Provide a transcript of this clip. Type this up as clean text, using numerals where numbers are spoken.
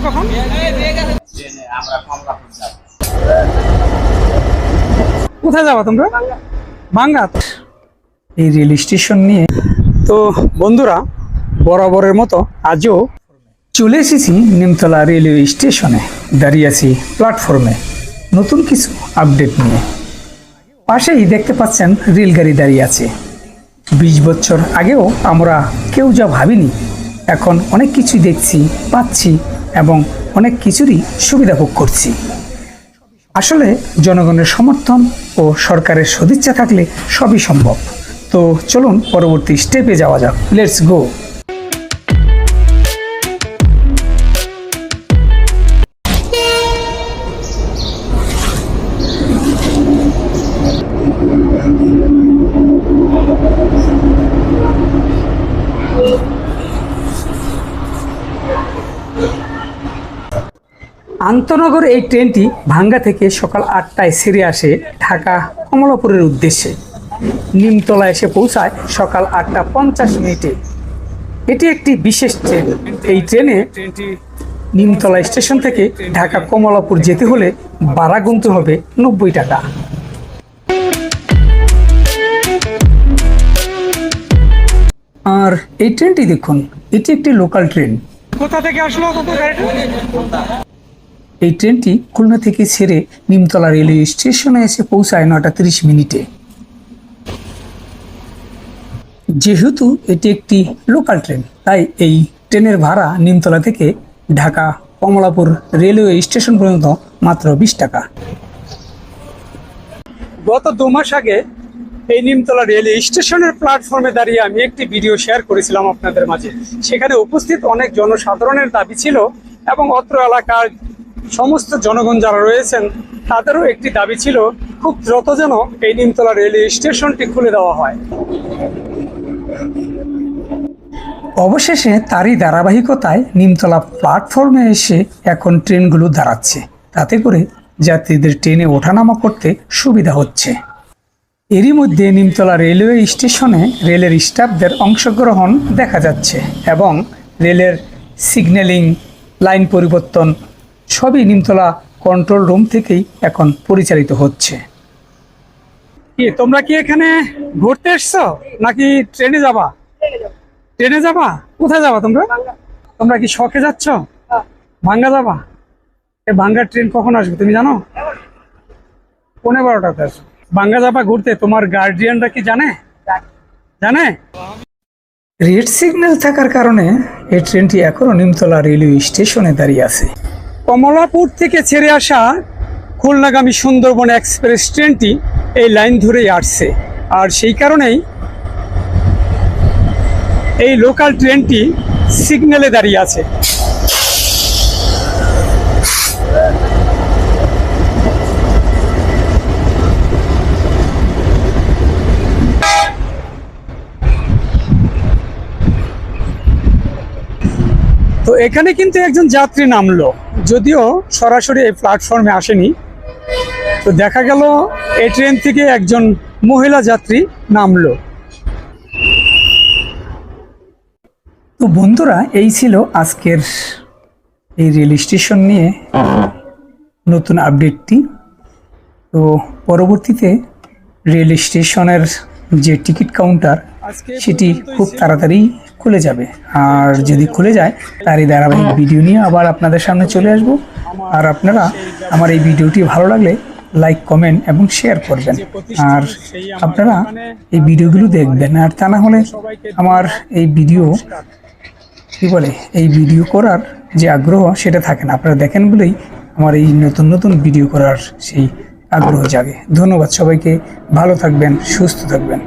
কখন? কোথায় যাবা তোমরা? ভাঙ্গাত। এই রেল স্টেশন নিয়ে তো বন্ধুরা বরাবরের মতো আজও চলে এসেছি নিমতলা রেলওয়ে স্টেশনে, দাঁড়িয়ে আছি প্ল্যাটফর্মে নতুন কিছু আপডেট নিয়ে। পাশেই দেখতে পাচ্ছেন রেলগাড়ি দাঁড়িয়ে আছে। 20 বছর আগেও আমরা কেউ যা ভাবিনি, এখন অনেক কিছুই দেখছি, পাচ্ছি এবং অনেক কিছুরই সুবিধা ভোগ করছি। আসলে জনগণের সমর্থন ও সরকারের সদিচ্ছা থাকলে সবই সম্ভব। তো চলুন পরবর্তী স্টেপে যাওয়া যাক। Let's go. আন্তনগর এই ট্রেনটি ভাঙ্গা থেকে সকাল 8টায় ছেড়ে আসে ঢাকা কমলাপুরের উদ্দেশ্যে। নিমতলা এসে পৌঁছায় সকাল 8টা 50 এটি একটি বিশেষ ট্রেন। এই ট্রেনে নিমতলা স্টেশন থেকে ঢাকা কমলাপুর যেতে হলে ভাড়া গুনতে হবে 90 টাকা। আর এই ট্রেনটি দেখুন, এটি একটি লোকাল ট্রেন। কোথা থেকে আসলো এই ট্রেনটি? খুলনা থেকে ছেড়ে নিমতলা রেলওয়ে স্টেশনে এসে পৌঁছায় 9টা 30 যেহেতু এটি একটি লোকাল ট্রেন, তাই এই ট্রেনের ভাড়া নিমতলা থেকে ঢাকা কমলাপুর রেলওয়ে স্টেশন পর্যন্ত মাত্র 20 টাকা। গত 2 মাস আগে এই নিমতলা রেলওয়ে স্টেশনের প্ল্যাটফর্মে দাঁড়িয়ে আমি একটি ভিডিও শেয়ার করেছিলাম আপনাদের মাঝে। সেখানে উপস্থিত অনেক জনসাধারণের দাবি ছিল এবং অত্র এলাকার সমস্ত জনগণ যারা রয়েছেন তাদেরও একটি দাবি ছিল, খুব দ্রুত যেন এই নিমতলা রেলওয়ে স্টেশনটি খুলে দেওয়া হয়। অবশেষে তারই ধারাবাহিকতায় নিমতলা প্ল্যাটফর্মে এসে এখন ট্রেনগুলো দাঁড়াচ্ছে, তাতে করে যাত্রীদের ট্রেনে ওঠানামা করতে সুবিধা হচ্ছে। এরই মধ্যে নিমতলা রেলওয়ে স্টেশনে রেলের স্টাফদের অংশগ্রহণ দেখা যাচ্ছে এবং রেলের সিগন্যালিং, লাইন পরিবর্তন সবই নিমতলা কন্ট্রোল রুম থেকেই এখন পরিচালিত হচ্ছে। কি তোমরা কি এখানে ঘুরতে এসছো নাকি ট্রেনে যাবা? ট্রেনে যাবা? কোথায় যাবা তোমরা? তোমরা কি শখে যাচ্ছ? ভাঙ্গা যাবা? এই ভাঙ্গার ট্রেন কখন আসবে তুমি জানো? 12:15 আসবে। ভাঙ্গা যাবা ঘুরতে, তোমার গার্ডিয়ানরা কি জানে? জানে? রেড সিগন্যাল থাকার কারণে এই ট্রেনটি এখনো নিমতলা রেলওয়ে স্টেশনে দাঁড়িয়ে আছে। কমলাপুর থেকে ছেড়ে আসা খুলনাগামী সুন্দরবন এক্সপ্রেস ট্রেনটি এই লাইন ধরেই আসছে, আর সেই কারণেই এই লোকাল ট্রেনটি সিগন্যালে দাঁড়িয়ে আছে। তো এখানে কিন্তু একজন যাত্রী নামলো, যদিও সরাসরি এই প্ল্যাটফর্মে আসেনি। তো দেখা গেল এই ট্রেন থেকে একজন মহিলা যাত্রী নামলো। তো বন্ধুরা, এই ছিল আজকের এই রেল স্টেশন নিয়ে নতুন আপডেটটি। তো পরবর্তীতে রেল স্টেশনের যে টিকিট কাউন্টার সেটি খুব তাড়াতাড়ি খুলে যাবে, আর যদি খুলে যায় তারই ধারাবাহিক ভিডিও নিয়ে আবার আপনাদের সামনে চলে আসব। আর আপনারা আমার এই ভিডিওটি ভালো লাগলে লাইক, কমেন্ট এবং শেয়ার করবেন, আর আপনারা এই ভিডিওগুলো দেখবেন। আর তা না হলে আমার এই ভিডিও এই ভিডিও করার যে আগ্রহ সেটা থাকে না। আপনারা দেখেন বলেই আমার এই নতুন নতুন ভিডিও করার সেই আগ্রহ জাগে। ধন্যবাদ সবাইকে, ভালো থাকবেন, সুস্থ থাকবেন।